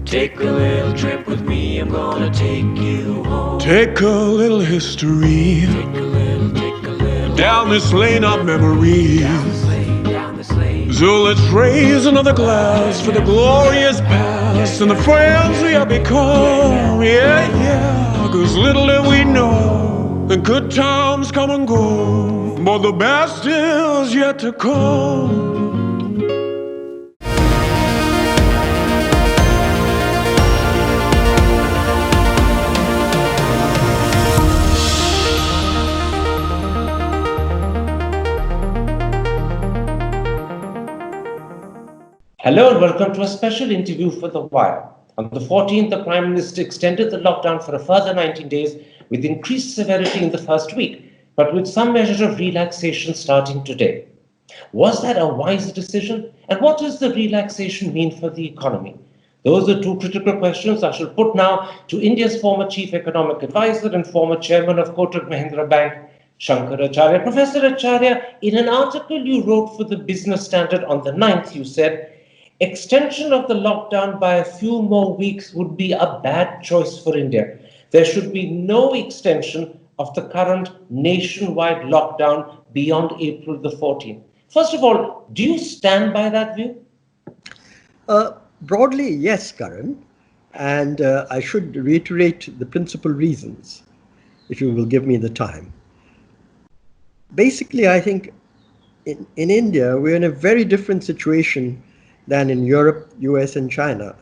Take a little trip with me, I'm gonna take you home. Take a little history Take a little down this lane of memories. down this lane. So let's raise another glass for the glorious past and the friends we have become. Yeah, yeah, 'cause little did we know the good times come and go, but the best is yet to come. Hello and welcome to a special interview for The Wire. On the 14th, the Prime Minister extended the lockdown for a further 19 days with increased severity in the first week, but with some measure of relaxation starting today. Was that a wise decision? And what does the relaxation mean for the economy? Those are two critical questions I shall put now to India's former Chief Economic Advisor and former Chairman of Kotak Mahindra Bank, Shankar Acharya. Professor Acharya, in an article you wrote for the Business Standard on the 9th, you said, extension of the lockdown by a few more weeks would be a bad choice for India. There should be no extension of the current nationwide lockdown beyond April the 14th. First of all, do you stand by that view? Broadly, yes, Karan. And I should reiterate the principal reasons, if you will give me the time. Basically, I think in India, we're in a very different situation than in Europe, US, and China.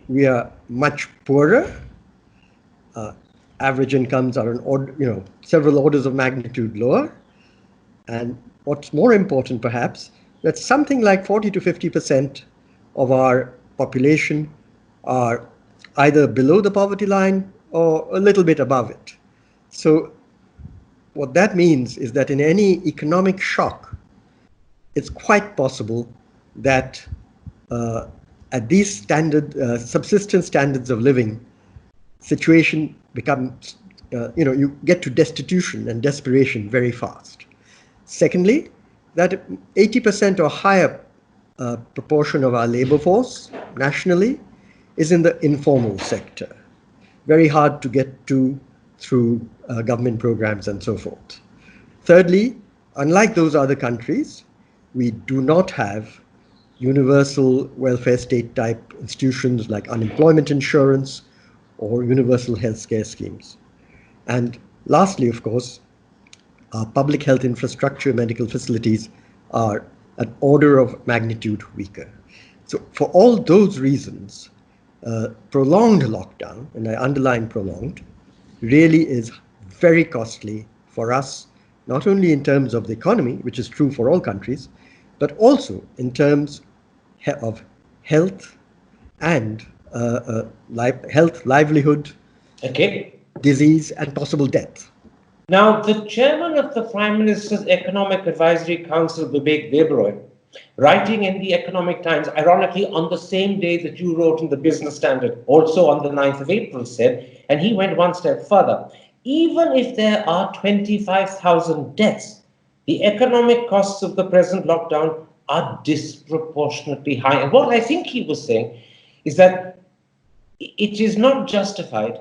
We are much poorer. Average incomes are several orders of magnitude lower. And what's more important, perhaps, that something like 40 to 50% of our population are either below the poverty line or a little bit above it. So what that means is that in any economic shock, it's quite possible that at these subsistence standards of living, situation becomes, you get to destitution and desperation very fast. Secondly, that 80% or higher proportion of our labor force nationally is in the informal sector. Very hard to get to through government programs and so forth. Thirdly, unlike those other countries, we do not have universal welfare state type institutions like unemployment insurance or universal healthcare schemes. And lastly, of course, our public health infrastructure, medical facilities are an order of magnitude weaker. So for all those reasons, prolonged lockdown, and I underline prolonged, really is very costly for us, not only in terms of the economy, which is true for all countries, but also in terms of health and livelihood, disease, and possible death. Now, the chairman of the Prime Minister's Economic Advisory Council, Vivek Debroi, writing in the Economic Times, ironically on the same day that you wrote in the Business Standard, also on the 9th of April, said, and he went one step further, even if there are 25,000 deaths, the economic costs of the present lockdown are disproportionately high. And what I think he was saying is that it is not justified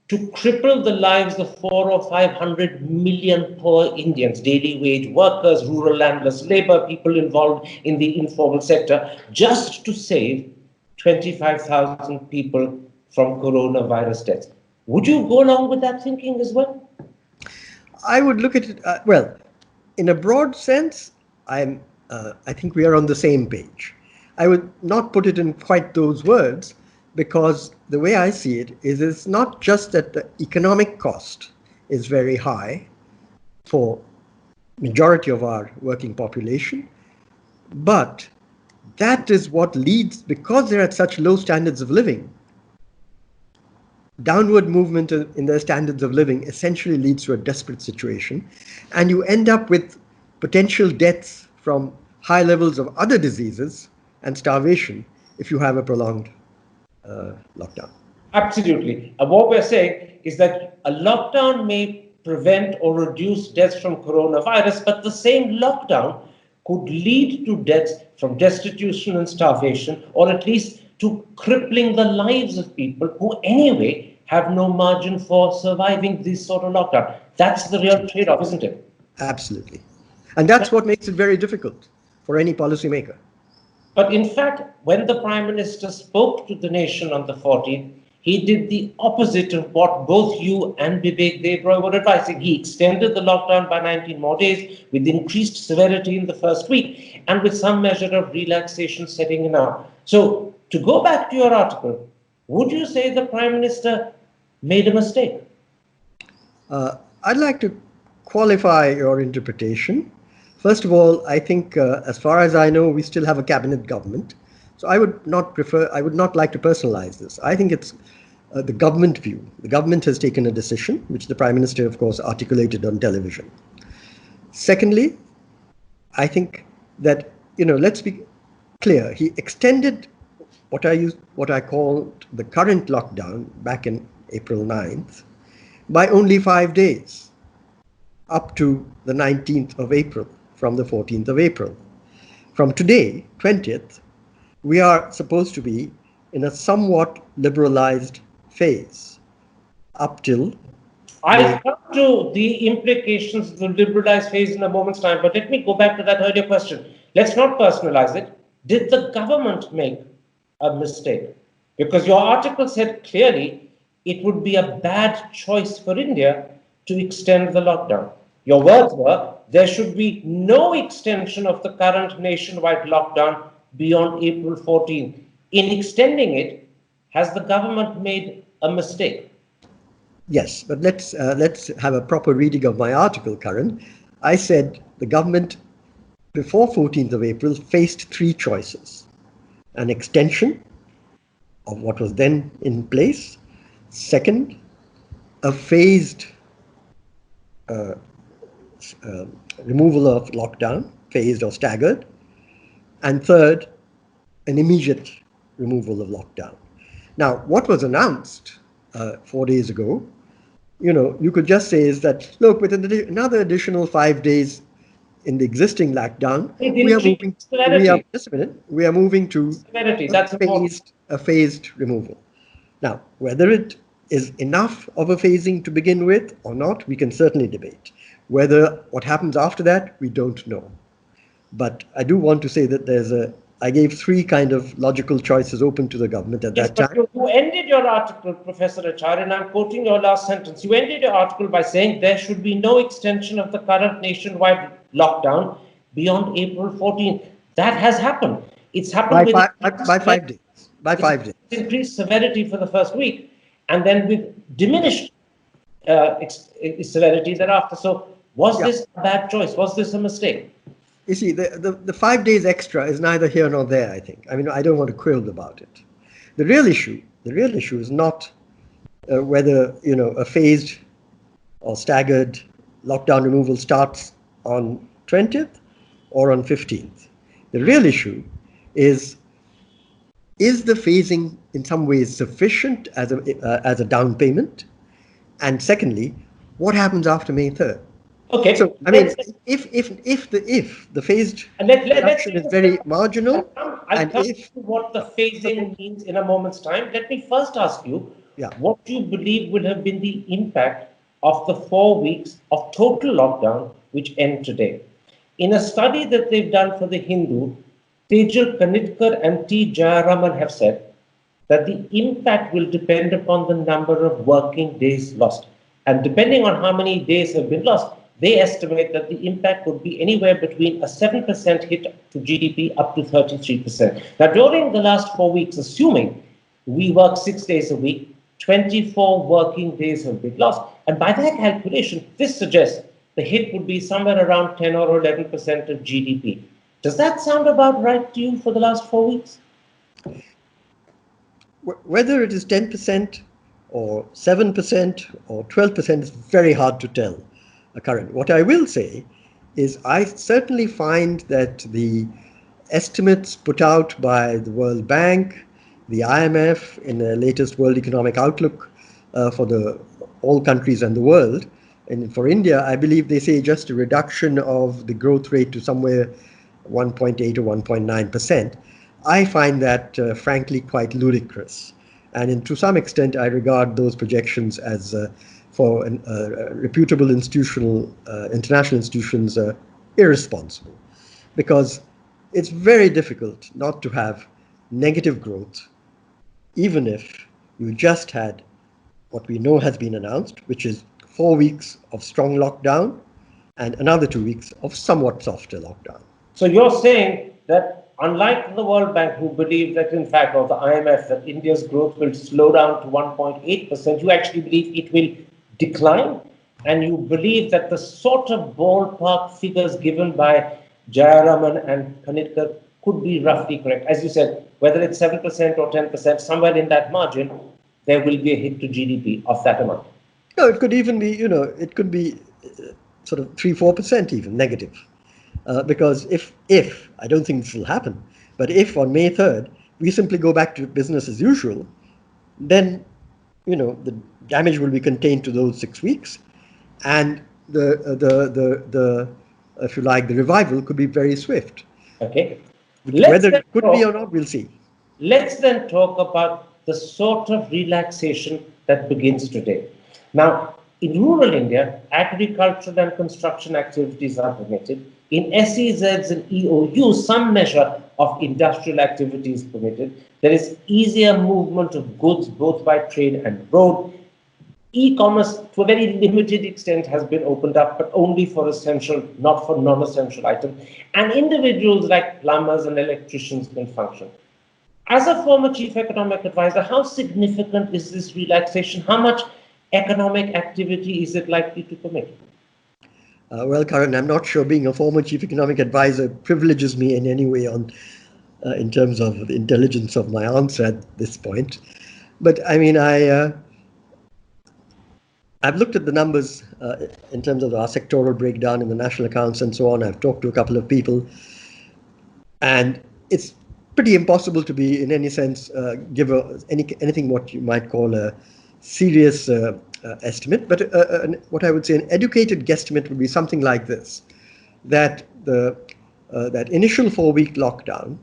to cripple the lives of 400 or 500 million poor Indians, daily wage workers, rural landless labor, people involved in the informal sector, just to save 25,000 people from coronavirus deaths. Would you go along with that thinking as well? I would look at it, in a broad sense, I think we are on the same page. I would not put it in quite those words, because the way I see it is it's not just that the economic cost is very high for majority of our working population, but that is what leads, because they're at such low standards of living, downward movement in their standards of living essentially leads to a desperate situation, and you end up with potential deaths from high levels of other diseases and starvation if you have a prolonged lockdown. Absolutely. What we're saying is that a lockdown may prevent or reduce deaths from coronavirus, but the same lockdown could lead to deaths from destitution and starvation, or at least to crippling the lives of people who anyway have no margin for surviving this sort of lockdown. That's the real trade-off, isn't it? Absolutely. And that's what makes it very difficult for any policymaker. But in fact, when the Prime Minister spoke to the nation on the 14th, he did the opposite of what both you and Vivek Devroy were advising. He extended the lockdown by 19 more days with increased severity in the first week and with some measure of relaxation setting in now. So, to go back to your article, would you say the Prime Minister made a mistake? I'd like to qualify your interpretation. First of all, I think, as far as I know, we still have a cabinet government. So I would not like to personalize this. I think it's the government view. The government has taken a decision, which the Prime Minister, of course, articulated on television. Secondly, I think that, let's be clear. He extended what I called the current lockdown back in April 9th by only 5 days, up to the 19th of April, from the 14th of April. From today, 20th, we are supposed to be in a somewhat liberalized phase up till... I'll come to the implications of the liberalized phase in a moment's time, but let me go back to that earlier question. Let's not personalize it. Did the government make a mistake? Because your article said clearly it would be a bad choice for India to extend the lockdown. Your words were, there should be no extension of the current nationwide lockdown beyond April 14. In extending it, has the government made a mistake? Yes, but let's have a proper reading of my article, Karan. I said the government, before 14th of April, faced three choices. An extension of what was then in place. Second, a phased removal of lockdown, phased or staggered. And third, an immediate removal of lockdown. Now, what was announced 4 days ago, you could just say is that, look, with another additional 5 days in the existing lockdown, we are moving to a phased removal. Now, whether it is enough of a phasing to begin with or not, we can certainly debate. Whether what happens after that, we don't know. But I do want to say that I gave three kind of logical choices open to the government at that time. But you ended your article, Professor Acharya, and I'm quoting your last sentence. You ended your article by saying there should be no extension of the current nationwide lockdown beyond April 14th. That has happened. It's happened by 5 days. By 5 days. Increased severity for the first week, and then with diminished severity thereafter. So, was this a bad choice? Was this a mistake? You see, the 5 days extra is neither here nor there, I think. I mean, I don't want to quill about it. The real issue is not whether, a phased or staggered lockdown removal starts on 20th or on 15th. The real issue is the phasing in some ways sufficient as a down payment? And secondly, what happens after May 3rd? Okay. So, I mean, if the phased reduction is very marginal, I'll come to what the phasing means in a moment's time. Let me first ask you, what do you believe would have been the impact of the 4 weeks of total lockdown which end today? In a study that they've done for The Hindu, Tejal Kanitkar and T. Jayaraman have said that the impact will depend upon the number of working days lost. And depending on how many days have been lost, they estimate that the impact would be anywhere between a 7% hit to GDP up to 33%. Now, during the last 4 weeks, assuming we work 6 days a week, 24 working days have been lost. And by that calculation, this suggests the hit would be somewhere around 10 or 11% of GDP. Does that sound about right to you for the last 4 weeks? Whether it is 10% or 7% or 12% is very hard to tell. Karan, what I will say is I certainly find that the estimates put out by the World Bank, the IMF in the latest World Economic Outlook for all countries and the world, and for India, I believe they say just a reduction of the growth rate to somewhere 1.8 or 1.9%, I find that frankly quite ludicrous. And to some extent, I regard those projections as for reputable international institutions irresponsible, because it's very difficult not to have negative growth, even if you just had what we know has been announced, which is 4 weeks of strong lockdown and another 2 weeks of somewhat softer lockdown. So you're saying that unlike the World Bank, who believe that in fact, or the IMF, that India's growth will slow down to 1.8%, you actually believe it will decline? And you believe that the sort of ballpark figures given by Jayaraman and Kanitkar could be roughly correct? As you said, whether it's 7% or 10%, somewhere in that margin, there will be a hit to GDP of that amount. No, it could even be, it could be sort of 3-4% even negative. Because if, I don't think this will happen, but if on May 3rd, we simply go back to business as usual, then, the damage will be contained to those 6 weeks. And if you like, the revival could be very swift. Okay. Whether it could be or not, we'll see. Let's then talk about the sort of relaxation that begins today. Now, in rural India, agricultural and construction activities are permitted. In SEZs and EOUs, some measure of industrial activity is permitted. There is easier movement of goods both by train and road. E-commerce, to a very limited extent, has been opened up, but only for essential, not for non-essential items. And individuals like plumbers and electricians can function. As a former chief economic advisor, how significant is this relaxation? How much economic activity is it likely to permit? Well, Karan, I'm not sure being a former chief economic advisor privileges me in any way in terms of the intelligence of my answer at this point. But I mean, I've looked at the numbers in terms of our sectoral breakdown in the national accounts and so on. I've talked to a couple of people, and it's pretty impossible to be, in any sense, give anything what you might call a serious estimate. But what I would say, an educated guesstimate would be something like this: that that initial 4-week lockdown,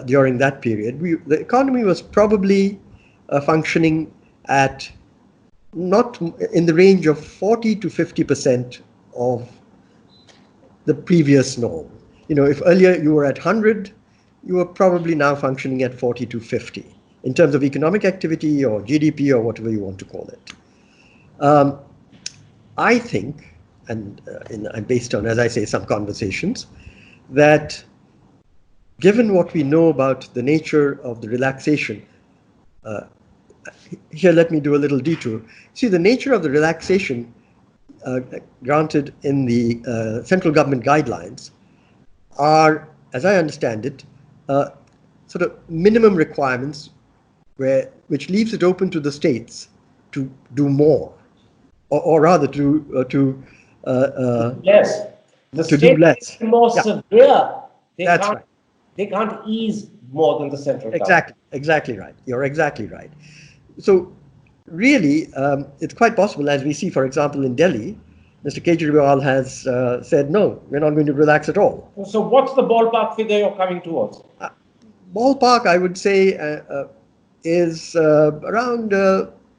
during that period, the economy was probably functioning at not in the range of 40 to 50% of the previous norm. If earlier you were at 100, you are probably now functioning at 40 to 50 in terms of economic activity or GDP or whatever you want to call it. I think, and based on, as I say, some conversations, that given what we know about the nature of the relaxation, here let me do a little detour. See, the nature of the relaxation granted in the central government guidelines are, as I understand it, sort of minimum requirements which leaves it open to the states to do more, or rather to less. The to do state less. is more severe. That's right. They can't ease more than the central government. Exactly right. You're exactly right. So really, it's quite possible, as we see, for example, in Delhi, Mr. Kejriwal has said, no, we're not going to relax at all. So what's the ballpark figure you're coming towards? Ballpark, I would say, is around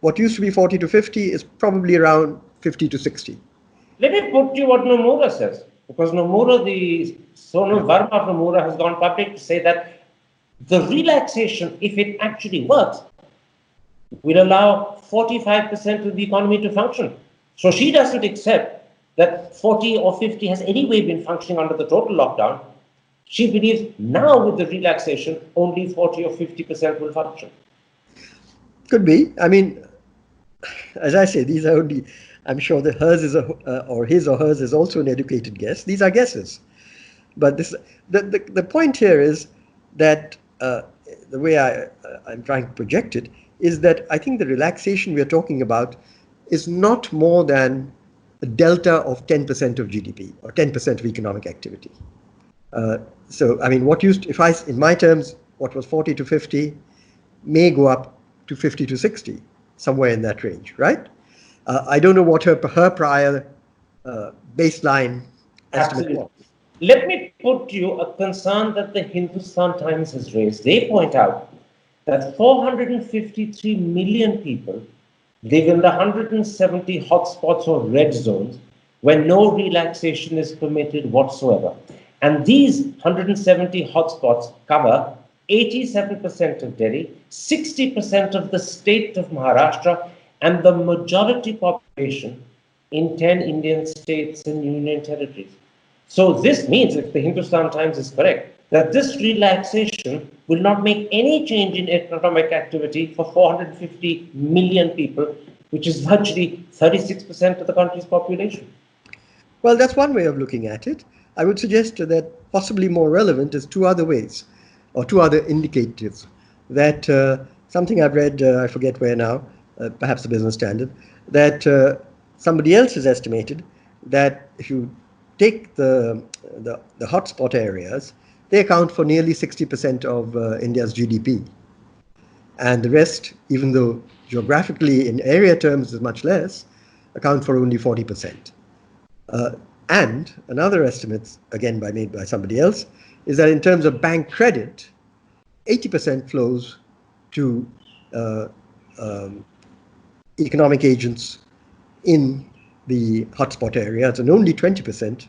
what used to be 40 to 50 is probably around 50 to 60. Let me put you what Nomura says, because Nomura, the Sonal Verma of Nomura, has gone public to say that the relaxation, if it actually works, will allow 45% of the economy to function. So she doesn't accept that 40 or 50 has anyway been functioning under the total lockdown. She believes now with the relaxation, only 40 or 50% will function. Could be. I mean, as I say, these are only, I'm sure that hers is or his or hers is also an educated guess. These are guesses. But the point here is that the way I'm trying to project it is that I think the relaxation we are talking about is not more than a delta of 10% of GDP or 10% of economic activity. So, I mean, in my terms, what was 40 to 50 may go up to 50 to 60, somewhere in that range, right? I don't know what her prior baseline estimate was. Let me put to you a concern that the Hindustan Times has raised. They point out that 453 million people live in the 170 hotspots or red zones where no relaxation is permitted whatsoever. And these 170 hotspots cover 87% of Delhi, 60% of the state of Maharashtra, and the majority population in 10 Indian states and union territories. So this means, if the Hindustan Times is correct, that this relaxation will not make any change in economic activity for 450 million people, which is virtually 36% of the country's population. Well, that's one way of looking at it. I would suggest that possibly more relevant is two other ways, or two other indicators. That something I've read, I forget where now, perhaps the Business Standard, that somebody else has estimated that if you take the hotspot areas, they account for nearly 60% of India's GDP. And the rest, even though geographically in area terms is much less, account for only 40%. And another estimate, again made by somebody else, is that in terms of bank credit, 80% flows to economic agents in the hotspot areas and only 20%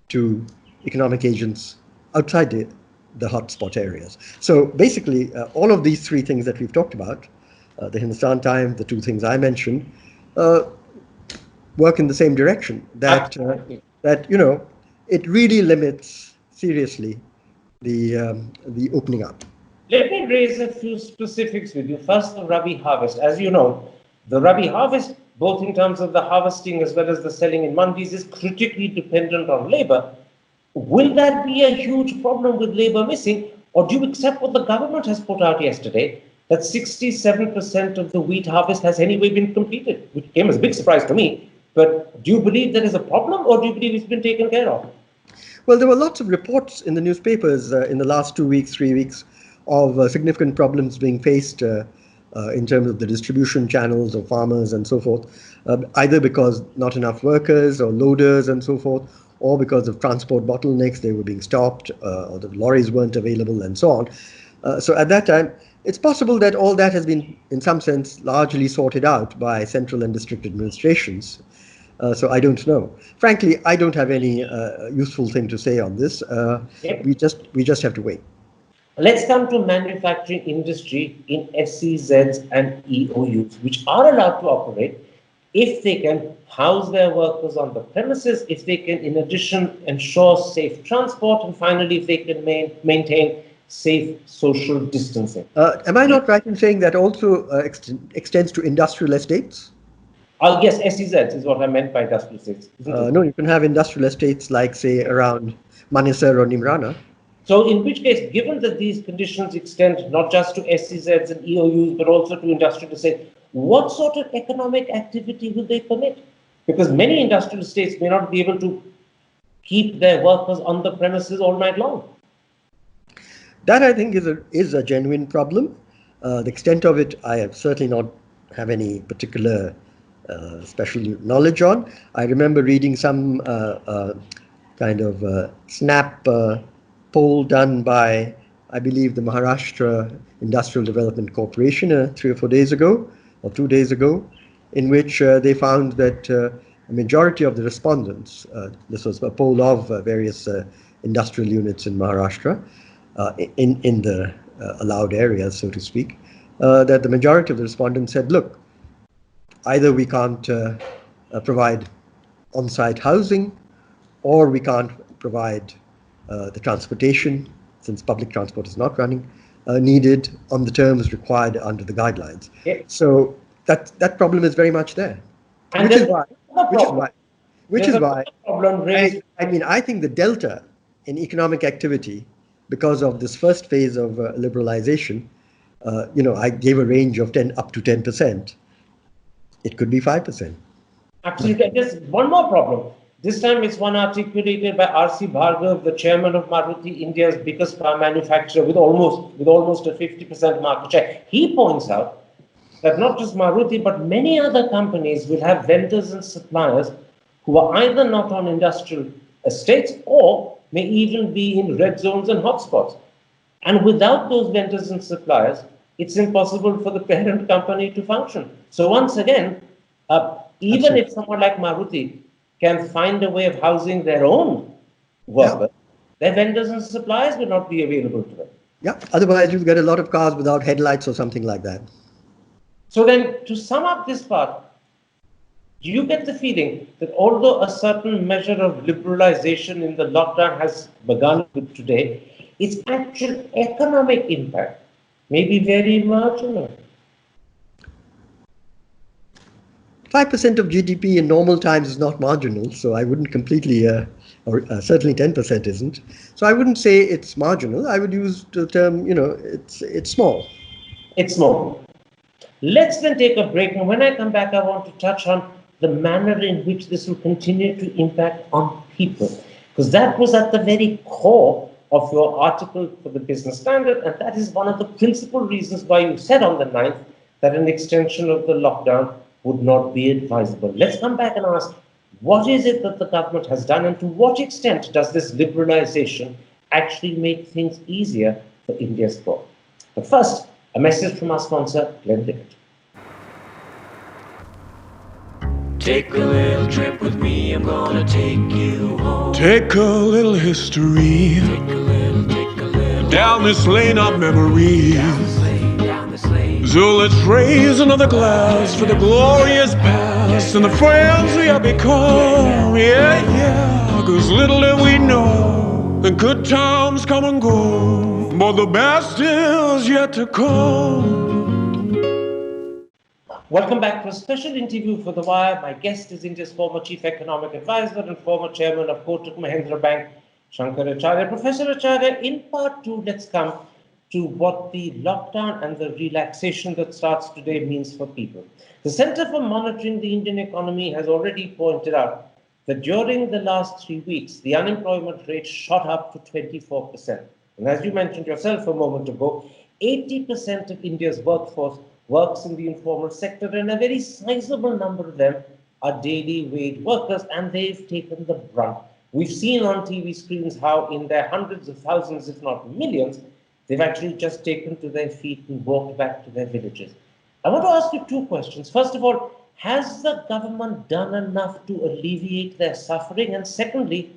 to economic agents outside the hotspot areas. So basically, all of these three things that we've talked about, the Hindustan Times, the two things I mentioned, work in the same direction. That it really limits seriously the opening up. Let me raise a few specifics with you. First, the Rabi harvest. As you know, the Rabi harvest, both in terms of the harvesting as well as the selling in mandis, is critically dependent on labor. Will that be a huge problem with labor missing, or do you accept what the government has put out yesterday, that 67% of the wheat harvest has anyway been completed, which came as a big surprise to me? But do you believe there is a problem, or do you believe it's been taken care of? Well, there were lots of reports in the newspapers in the last 2 weeks, 3 weeks, of significant problems being faced in terms of the distribution channels of farmers and so forth, either because not enough workers or loaders and so forth, or because of transport bottlenecks, they were being stopped, or the lorries weren't available and so on. So at that time, it's possible that all that has been, in some sense, largely sorted out by central and district administrations. So I don't know. Frankly, I don't have any useful thing to say on this. We just have to wait. Let's come to manufacturing industry in SEZs and EOUs, which are allowed to operate if they can house their workers on the premises, if they can, in addition, ensure safe transport, and finally, if they can maintain safe social distancing. Am I not right in saying that also extends to industrial estates? Yes, SEZs is what I meant by industrial estates. No, you can have industrial estates like, say, around Manesar or Nimrana. So in which case, given that these conditions extend not just to SEZs and EOUs, but also to industrial estates, what sort of economic activity will they permit? Because many industrial estates may not be able to keep their workers on the premises all night long. That, I think, is a genuine problem. The extent of it, I have certainly not have any particular special knowledge on. I remember reading some kind of snap poll done by, I believe, the Maharashtra Industrial Development Corporation 3 or 4 days ago, or 2 days ago, in which they found that a majority of the respondents, this was a poll of various industrial units in Maharashtra, in the allowed areas, so to speak, that the majority of the respondents said, look, either we can't provide on-site housing, or we can't provide the transportation, since public transport is not running, needed on the terms required under the guidelines. Yeah. So that problem is very much there. And Which is why problem raised. I think the delta in economic activity, because of this first phase of liberalization, I gave a range of 10 up to 10%. It could be 5%. Absolutely. Just one more problem. This time it's one articulated by R.C. Bhargav, the chairman of Maruti, India's biggest car manufacturer, with almost a 50% market share. He points out that not just Maruti, but many other companies will have vendors and suppliers who are either not on industrial estates or may even be in red zones and hotspots. And without those vendors and suppliers, it's impossible for the parent company to function. So once again, even if someone like Maruti can find a way of housing their own workers, their vendors and suppliers will not be available to them. Yeah, otherwise you'll get a lot of cars without headlights or something like that. So then, to sum up this part, do you get the feeling that although a certain measure of liberalization in the lockdown has begun with today, its actual economic impact may be very marginal? 5% of GDP in normal times is not marginal, so I wouldn't completely, or certainly 10% isn't. So I wouldn't say it's marginal. I would use the term, it's small. It's small. Let's then take a break, and when I come back, I want to touch on the manner in which this will continue to impact on people, because that was at the very core of your article for the Business Standard, and that is one of the principal reasons why you said on the 9th that an extension of the lockdown would not be advisable. Let's come back and ask, what is it that the government has done, and to what extent does this liberalization actually make things easier for India's poor? But first, a message from our sponsor, Ludicrous. Take a little trip with me, I'm gonna take you home. Take a little history Take a little down this lane of memories. down this lane. So let's raise another glass for the glorious past and the friends we have become. Yeah, 'cause little did we know the good times come and go, but the best is yet to come. Welcome back to a special interview for The Wire. My guest is India's former Chief Economic Advisor and former Chairman of Kotak Mahindra Bank, Shankar Acharya. Professor Acharya, in part two, let's come to what the lockdown and the relaxation that starts today means for people. The Center for Monitoring the Indian Economy has already pointed out that during the last 3 weeks, the unemployment rate shot up to 24%. And as you mentioned yourself a moment ago, 80% of India's workforce works in the informal sector, and a very sizable number of them are daily wage workers, and they've taken the brunt. We've seen on TV screens how in their hundreds of thousands, if not millions, they've actually just taken to their feet and walked back to their villages. I want to ask you two questions. First of all, has the government done enough to alleviate their suffering? And secondly,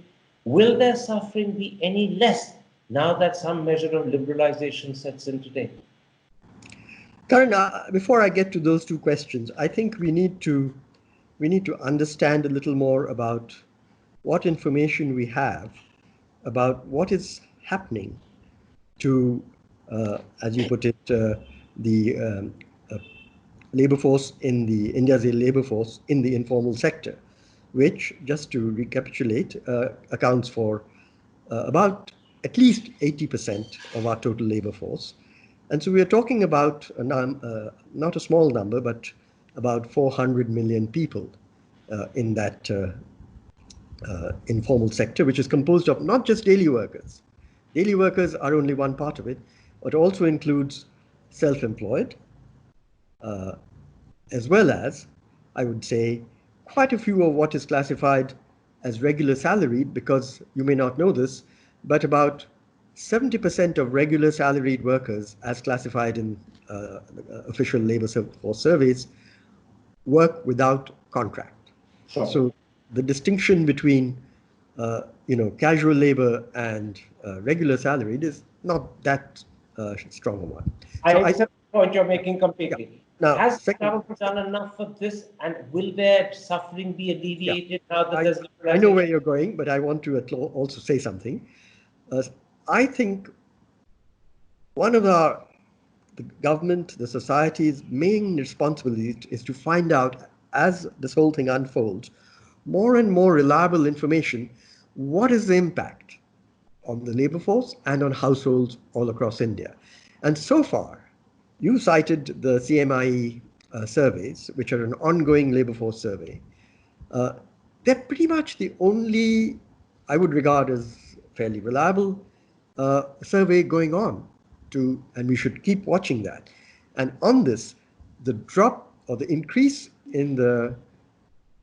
will their suffering be any less now that some measure of liberalization sets in today? Karan, before I get to those two questions, I think we need to understand a little more about what information we have about what is happening to, as you put it, the labor force in India's labor force in the informal sector, which, just to recapitulate, accounts for about at least 80% of our total labor force. And so we are talking about not a small number, but about 400 million people in that informal sector, which is composed of not just daily workers. Daily workers are only one part of it, but also includes self-employed, as well as, I would say, quite a few of what is classified as regular salaried, because you may not know this, but about 70% of regular salaried workers, as classified in official labor force surveys, work without contract. Sure. So the distinction between casual labor and regular salaried is not that strong a one. I So accept the point you're making completely. Yeah. Now, has the second- government done enough of this, and will their suffering be alleviated now that there's I know where you're going, but I want to also say something. I think one of the government, the society's main responsibility is to find out, as this whole thing unfolds, more and more reliable information. What is the impact on the labor force and on households all across India? And so far, you cited the CMIE surveys, which are an ongoing labor force survey. They're pretty much the only, I would regard as fairly reliable survey going on, and we should keep watching that. And on this, the drop or the increase in the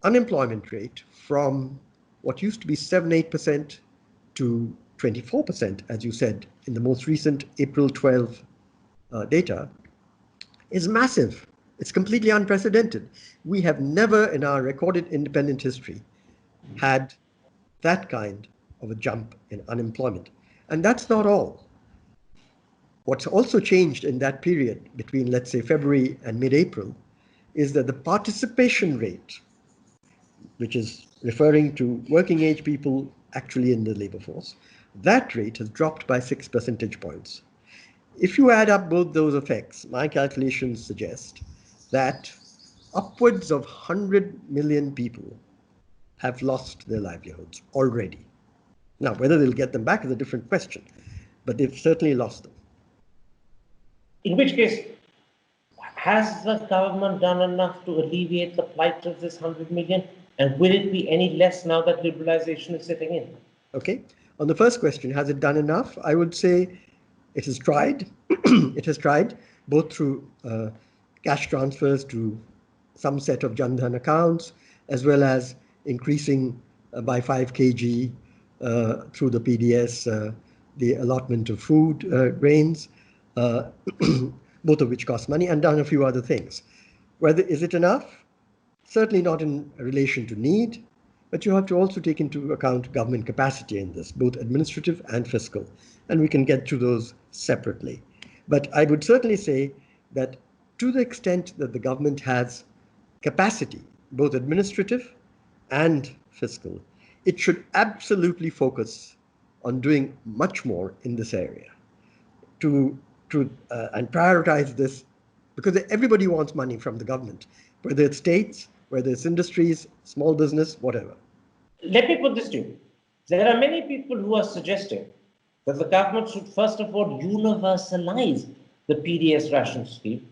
unemployment rate from what used to be 7-8% to 24%, as you said, in the most recent April 12 data, is massive. It's completely unprecedented. We have never in our recorded independent history had that kind of a jump in unemployment. And that's not all. What's also changed in that period between, let's say, February and mid-April, is that the participation rate, which is referring to working age people actually in the labor force, that rate has dropped by 6 percentage points. If you add up both those effects, my calculations suggest that upwards of 100 million people have lost their livelihoods already. Now, whether they'll get them back is a different question, but they've certainly lost them. In which case, has the government done enough to alleviate the plight of this 100 million? And will it be any less now that liberalization is setting in? Okay. On the first question, has it done enough? I would say it has tried. It has tried both through cash transfers to some set of Jan Dhan accounts, as well as increasing by 5 kg through the PDS the allotment of food grains, both of which cost money, and done a few other things. Whether is it enough? Certainly not in relation to need, but you have to also take into account government capacity in this, both administrative and fiscal, and we can get to those separately. But I would certainly say that to the extent that the government has capacity, both administrative and fiscal, it should absolutely focus on doing much more in this area and prioritize this, because everybody wants money from the government, whether it's states, whether it's industries, small business, whatever. Let me put this to you. There are many people who are suggesting that the government should first of all universalize the PDS ration scheme.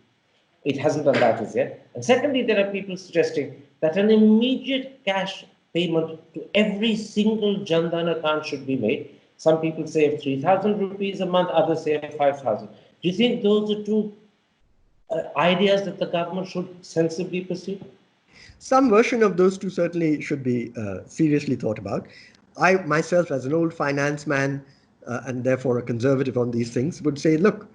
It hasn't done that as yet. And secondly, there are people suggesting that an immediate cash payment to every single Jan Dhan account should be made. Some people say 3,000 rupees a month, others say 5,000. Do you think those are two ideas that the government should sensibly pursue? Some version of those two certainly should be seriously thought about. I myself, as an old finance man and therefore a conservative on these things, would say, look,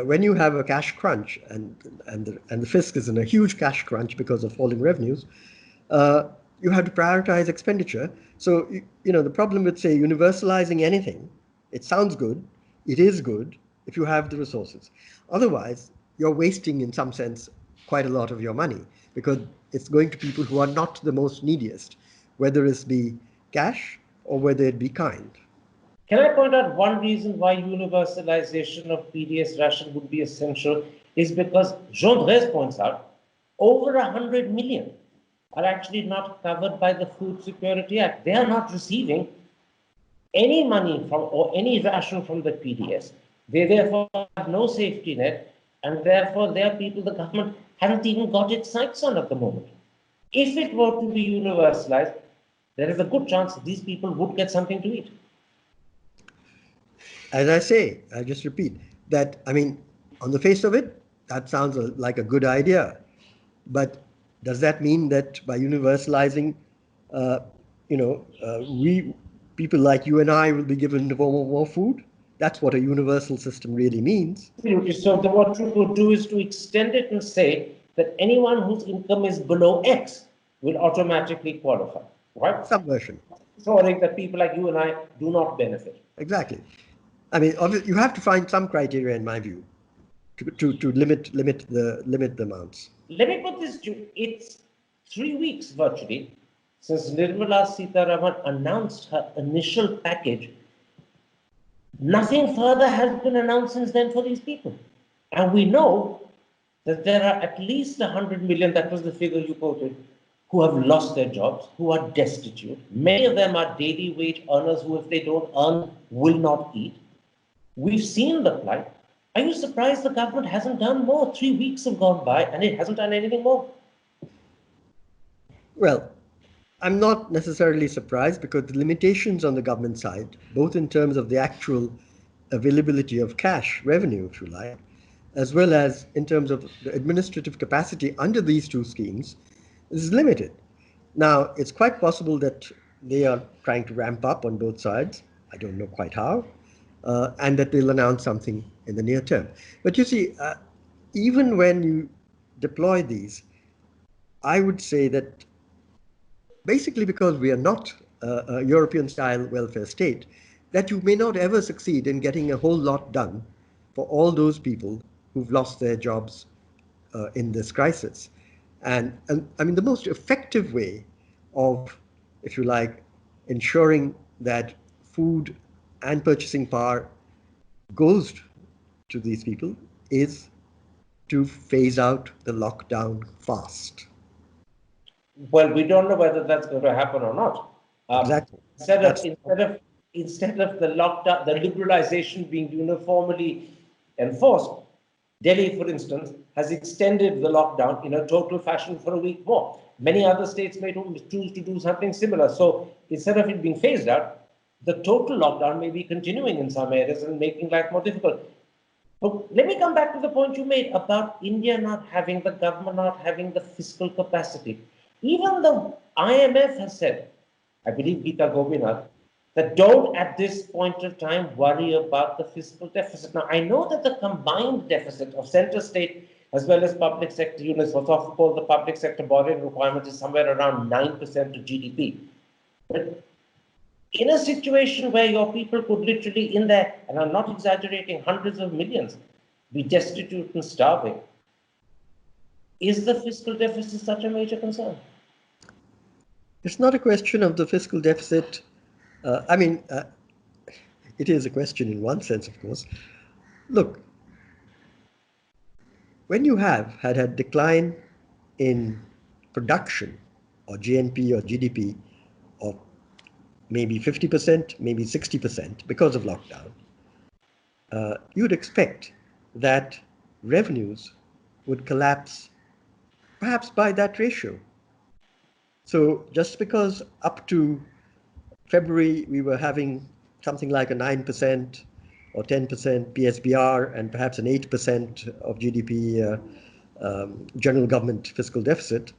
when you have a cash crunch and the fisc is in a huge cash crunch because of falling revenues, you have to prioritize expenditure. So, the problem with, say, universalizing anything, it sounds good, it is good if you have the resources. Otherwise, you're wasting, in some sense, quite a lot of your money, because it's going to people who are not the most neediest, whether it be cash or whether it be kind. Can I point out one reason why universalization of PDS ration would be essential is because Jean Drèze points out over 100 million are actually not covered by the Food Security Act. They are not receiving any money from or any ration from the PDS. They therefore have no safety net, and therefore they are people the government hasn't even got its sights on at the moment. If it were to be universalized, there is a good chance that these people would get something to eat. As I say, I just repeat that, on the face of it, that sounds like a good idea. But does that mean that by universalizing, people like you and I will be given more food? That's what a universal system really means. So what you could do is to extend it and say that anyone whose income is below X will automatically qualify, right? Subversion. Ensuring that people like you and I do not benefit. Exactly. You have to find some criteria, in my view, to limit the amounts. Let me put this to you. It's 3 weeks virtually since Nirmala Sitharaman announced her initial package. Nothing further has been announced since then for these people. And we know that there are at least 100 million, that was the figure you quoted, who have lost their jobs, who are destitute. Many of them are daily wage earners who, if they don't earn, will not eat. We've seen the plight. Are you surprised the government hasn't done more? 3 weeks have gone by and it hasn't done anything more. Well, I'm not necessarily surprised, because the limitations on the government side, both in terms of the actual availability of cash revenue, if you like, as well as in terms of the administrative capacity under these two schemes, is limited. Now, it's quite possible that they are trying to ramp up on both sides, I don't know quite how, and that they'll announce something in the near term. But you see, even when you deploy these, I would say that basically because we are not a European-style welfare state, that you may not ever succeed in getting a whole lot done for all those people who've lost their jobs in this crisis. And I mean, the most effective way of, if you like, ensuring that food and purchasing power goes to these people is to phase out the lockdown fast. Well, we don't know whether that's going to happen or not. Exactly. Instead of That's the lockdown, the liberalization being uniformly enforced, Delhi, for instance, has extended the lockdown in a total fashion for a week more. Many other states may choose to do something similar. So instead of it being phased out, the total lockdown may be continuing in some areas and making life more difficult. But let me come back to the point you made about India not having, the government not having the fiscal capacity. Even the IMF has said, I believe Geeta Gopinath, that don't at this point of time worry about the fiscal deficit. Now, I know that the combined deficit of center state as well as public sector units, what's often called the public sector borrowing requirement, is somewhere around 9% of GDP. But in a situation where your people could literally, in there, and I'm not exaggerating, hundreds of millions, be destitute and starving, is the fiscal deficit such a major concern? It's not a question of the fiscal deficit. It is a question in one sense, of course. Look, when you have had a decline in production or GNP or GDP of maybe 50%, maybe 60% because of lockdown, you'd expect that revenues would collapse perhaps by that ratio. So just because up to February we were having something like a 9% or 10% PSBR and perhaps an 8% of GDP general government fiscal deficit,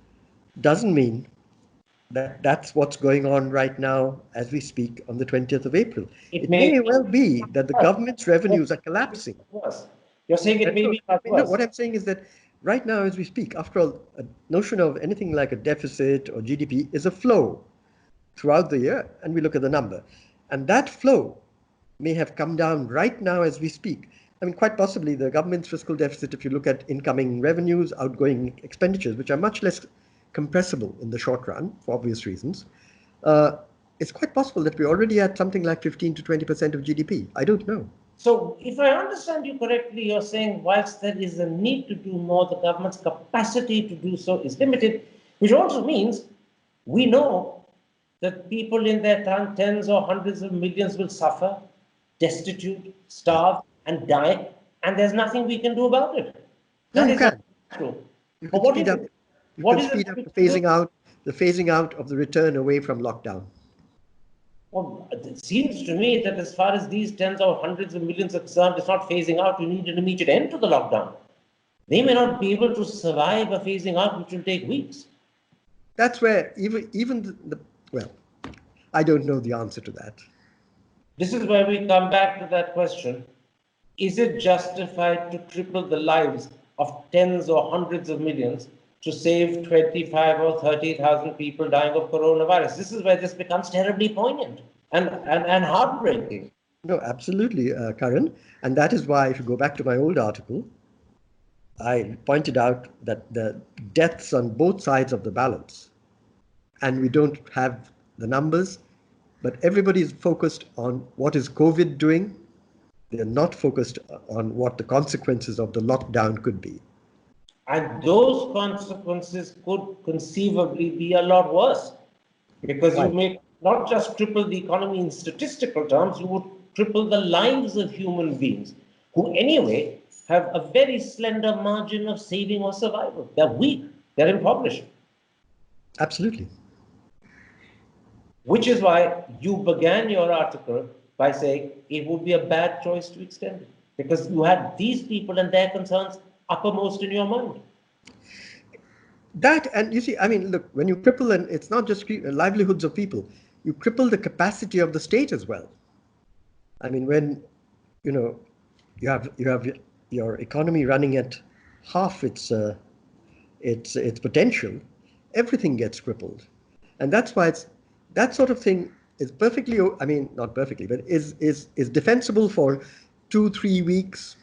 doesn't mean that that's what's going on right now as we speak on the 20th of April. It may well be that the government's revenues are collapsing. You're saying it may be much No, worse. what I'm saying is that right now as we speak, after all, a notion of anything like a deficit or GDP is a flow throughout the year, and we look at the number. And that flow may have come down right now as we speak. I mean, quite possibly the government's fiscal deficit, if you look at incoming revenues, outgoing expenditures, which are much less compressible in the short run for obvious reasons, it's quite possible that we're already at something like 15 to 20% of GDP. I don't know. So, if I understand you correctly, you're saying whilst there is a need to do more, the government's capacity to do so is limited, which also means we know that people in their tens or hundreds of millions will suffer, destitute, starve, and die, and there's nothing we can do about it. No, That you is can. true. You But could speed up. You what could is speed up it the phasing out of the return away from lockdown. Well, it seems to me that as far as these tens or hundreds of millions are concerned, it's not phasing out. You need an immediate end to the lockdown. They may not be able to survive a phasing out, which will take weeks. That's where even well, I don't know the answer to that. This is where we come back to that question. Is it justified to cripple the lives of tens or hundreds of millions to save 25 or 30,000 people dying of coronavirus? This is where this becomes terribly poignant and heartbreaking. No, absolutely, Karan. And that is why, if you go back to my old article, I pointed out that the deaths on both sides of the balance, and we don't have the numbers, but everybody is focused on what is COVID doing. They're not focused on what the consequences of the lockdown could be. And those consequences could conceivably be a lot worse, because you may not just cripple the economy in statistical terms, you would cripple the lives of human beings who anyway have a very slender margin of saving or survival. They're weak, they're impoverished. Absolutely. Which is why you began your article by saying it would be a bad choice to extend it, because you had these people and their concerns uppermost in your mind. That, and you see, I mean, look, when you cripple, and it's not just livelihoods of people, you cripple the capacity of the state as well. I mean, when you know you have your economy running at half its potential, everything gets crippled, and that's why it's that sort of thing is perfectly. I mean, not perfectly, but is defensible for 2 3 weeks.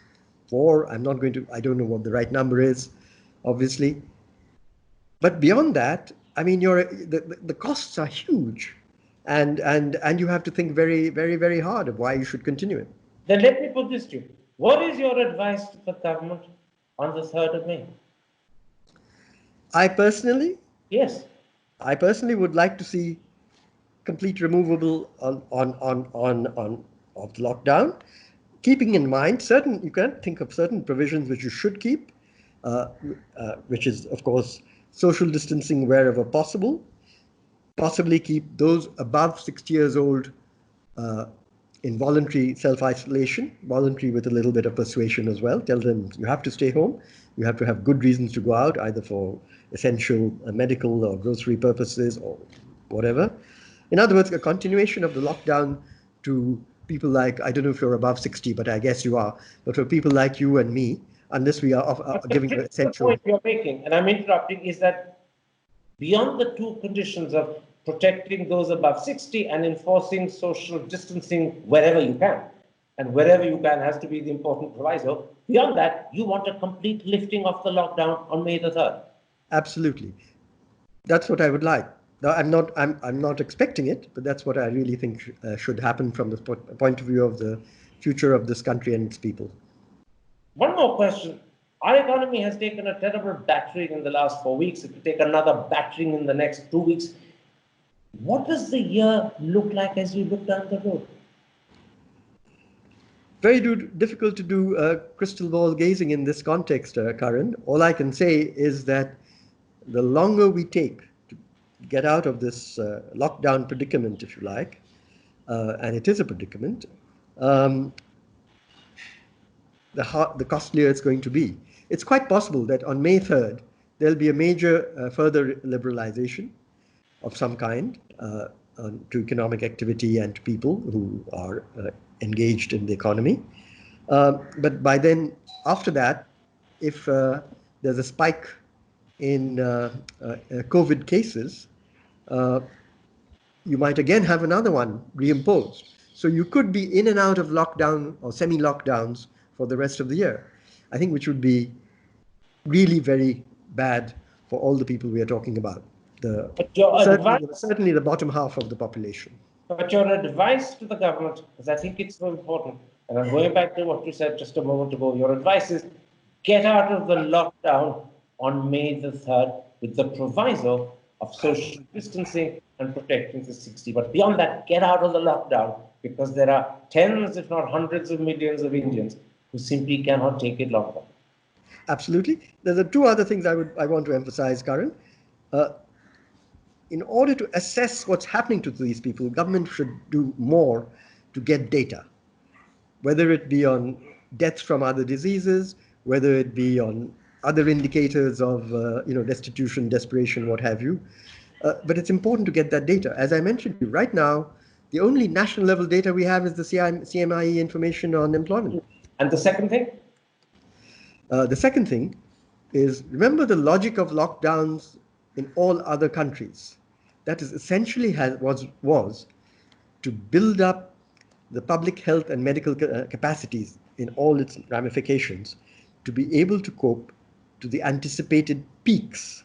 Four. I'm not going to. I don't know what the right number is, obviously. But beyond that, I mean, the costs are huge, and you have to think very, very, very hard of why you should continue it. Then let me put this to you. What is your advice to the government on the 3rd of May? I personally, Yes. I personally would like to see complete removable on of the lockdown, keeping in mind certain you can think of certain provisions which you should keep, uh, which is of course social distancing wherever possible. Possibly keep those above 60 years old uh, in voluntary self-isolation, voluntary with a little bit of persuasion as well. Tell them you have to stay home. You have to have good reasons to go out, either for essential medical or grocery purposes or whatever. In other words, a continuation of the lockdown to people like, I don't know if you're above 60, but I guess you are, but for people like you and me, unless we are giving The essential. point you're making, and I'm interrupting, is that beyond the two conditions of protecting those above 60 and enforcing social distancing wherever you can, and wherever you can has to be the important proviso, beyond that, you want a complete lifting of the lockdown on May the 3rd. Absolutely. That's what I would like. Now, I'm not expecting it, but that's what I really think should happen from the point of view of the future of this country and its people. One more question. Our economy has taken a terrible battering in the last 4 weeks. It will take another battering in the next 2 weeks. What does the year look like as we look down the road? Very difficult to do crystal ball gazing in this context, Karan. All I can say is that the longer we take to get out of this lockdown predicament, if you like, and it is a predicament, um, the costlier it's going to be. It's quite possible that on May 3rd, there'll be a major further liberalization of some kind to economic activity and to people who are engaged in the economy. But by then, after that, if there's a spike in COVID cases, uh, you might again have another one reimposed. So you could be in and out of lockdown or semi-lockdowns for the rest of the year. I think which would be really very bad for all the people we are talking about. But your advice, Certainly the bottom half of the population. but your advice to the government, because I think it's so important, and I'm going back to what you said just a moment ago, your advice is get out of the lockdown on May the 3rd with the proviso of social distancing and protecting the 60. But beyond that, get out of the lockdown because there are tens, if not hundreds of millions of Indians who simply cannot take it longer. Absolutely. There are two other things I want to emphasize, Karan. Uh, in order to assess what's happening to these people, government should do more to get data, whether it be on deaths from other diseases, whether it be on other indicators of destitution, desperation, what have you. But it's important to get that data. As I mentioned to you, right now, the only national level data we have is the CMIE information on employment. And the second thing? The second thing is, remember the logic of lockdowns in all other countries. That is essentially was to build up the public health and medical capacities in all its ramifications to be able to cope to the anticipated peaks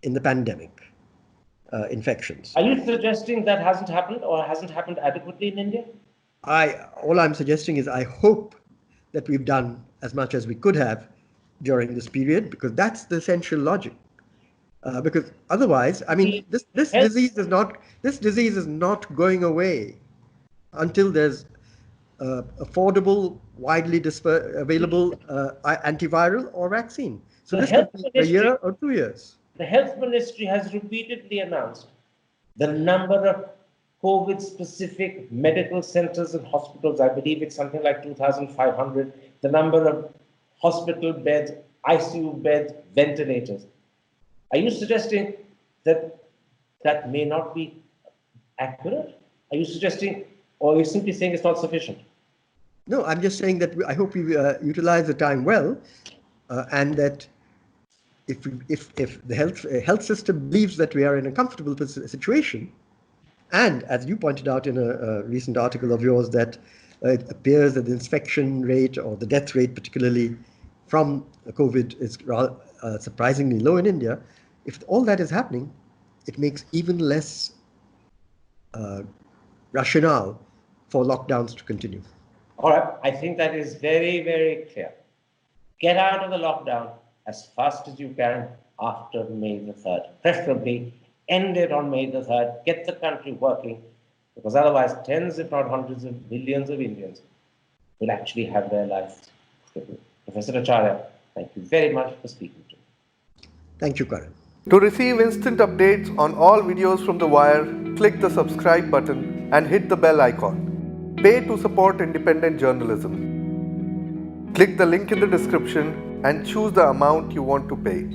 in the pandemic infections. Are you suggesting that hasn't happened or hasn't happened adequately in India? All I'm suggesting is I hope that we've done as much as we could have during this period, because that's the essential logic. Because otherwise, I mean, this disease is not going away until there's affordable, widely available antiviral or vaccine. So this could be a year or 2 years. The health ministry has repeatedly announced the number of COVID-specific medical centers and hospitals. I believe it's something like 2,500. The number of hospital beds, ICU beds, ventilators. Are you suggesting that may not be accurate? Are you suggesting, or are you simply saying it's not sufficient? No, I'm just saying that I hope we utilize the time well, and that if the health system believes that we are in a comfortable situation, and as you pointed out in a recent article of yours, that it appears that the infection rate or the death rate, particularly from COVID, is surprisingly low in India. If all that is happening, it makes even less rationale for lockdowns to continue. All right, I think that is very, very clear. Get out of the lockdown as fast as you can after May the 3rd. Preferably end it on May the 3rd. Get the country working, because otherwise tens, if not hundreds of millions of Indians will actually have their lives stripped. Professor Acharya, thank you very much for speaking to me. Thank you, Karan. To receive instant updates on all videos from The Wire, click the subscribe button and hit the bell icon. Pay to support independent journalism. Click the link in the description and choose the amount you want to pay.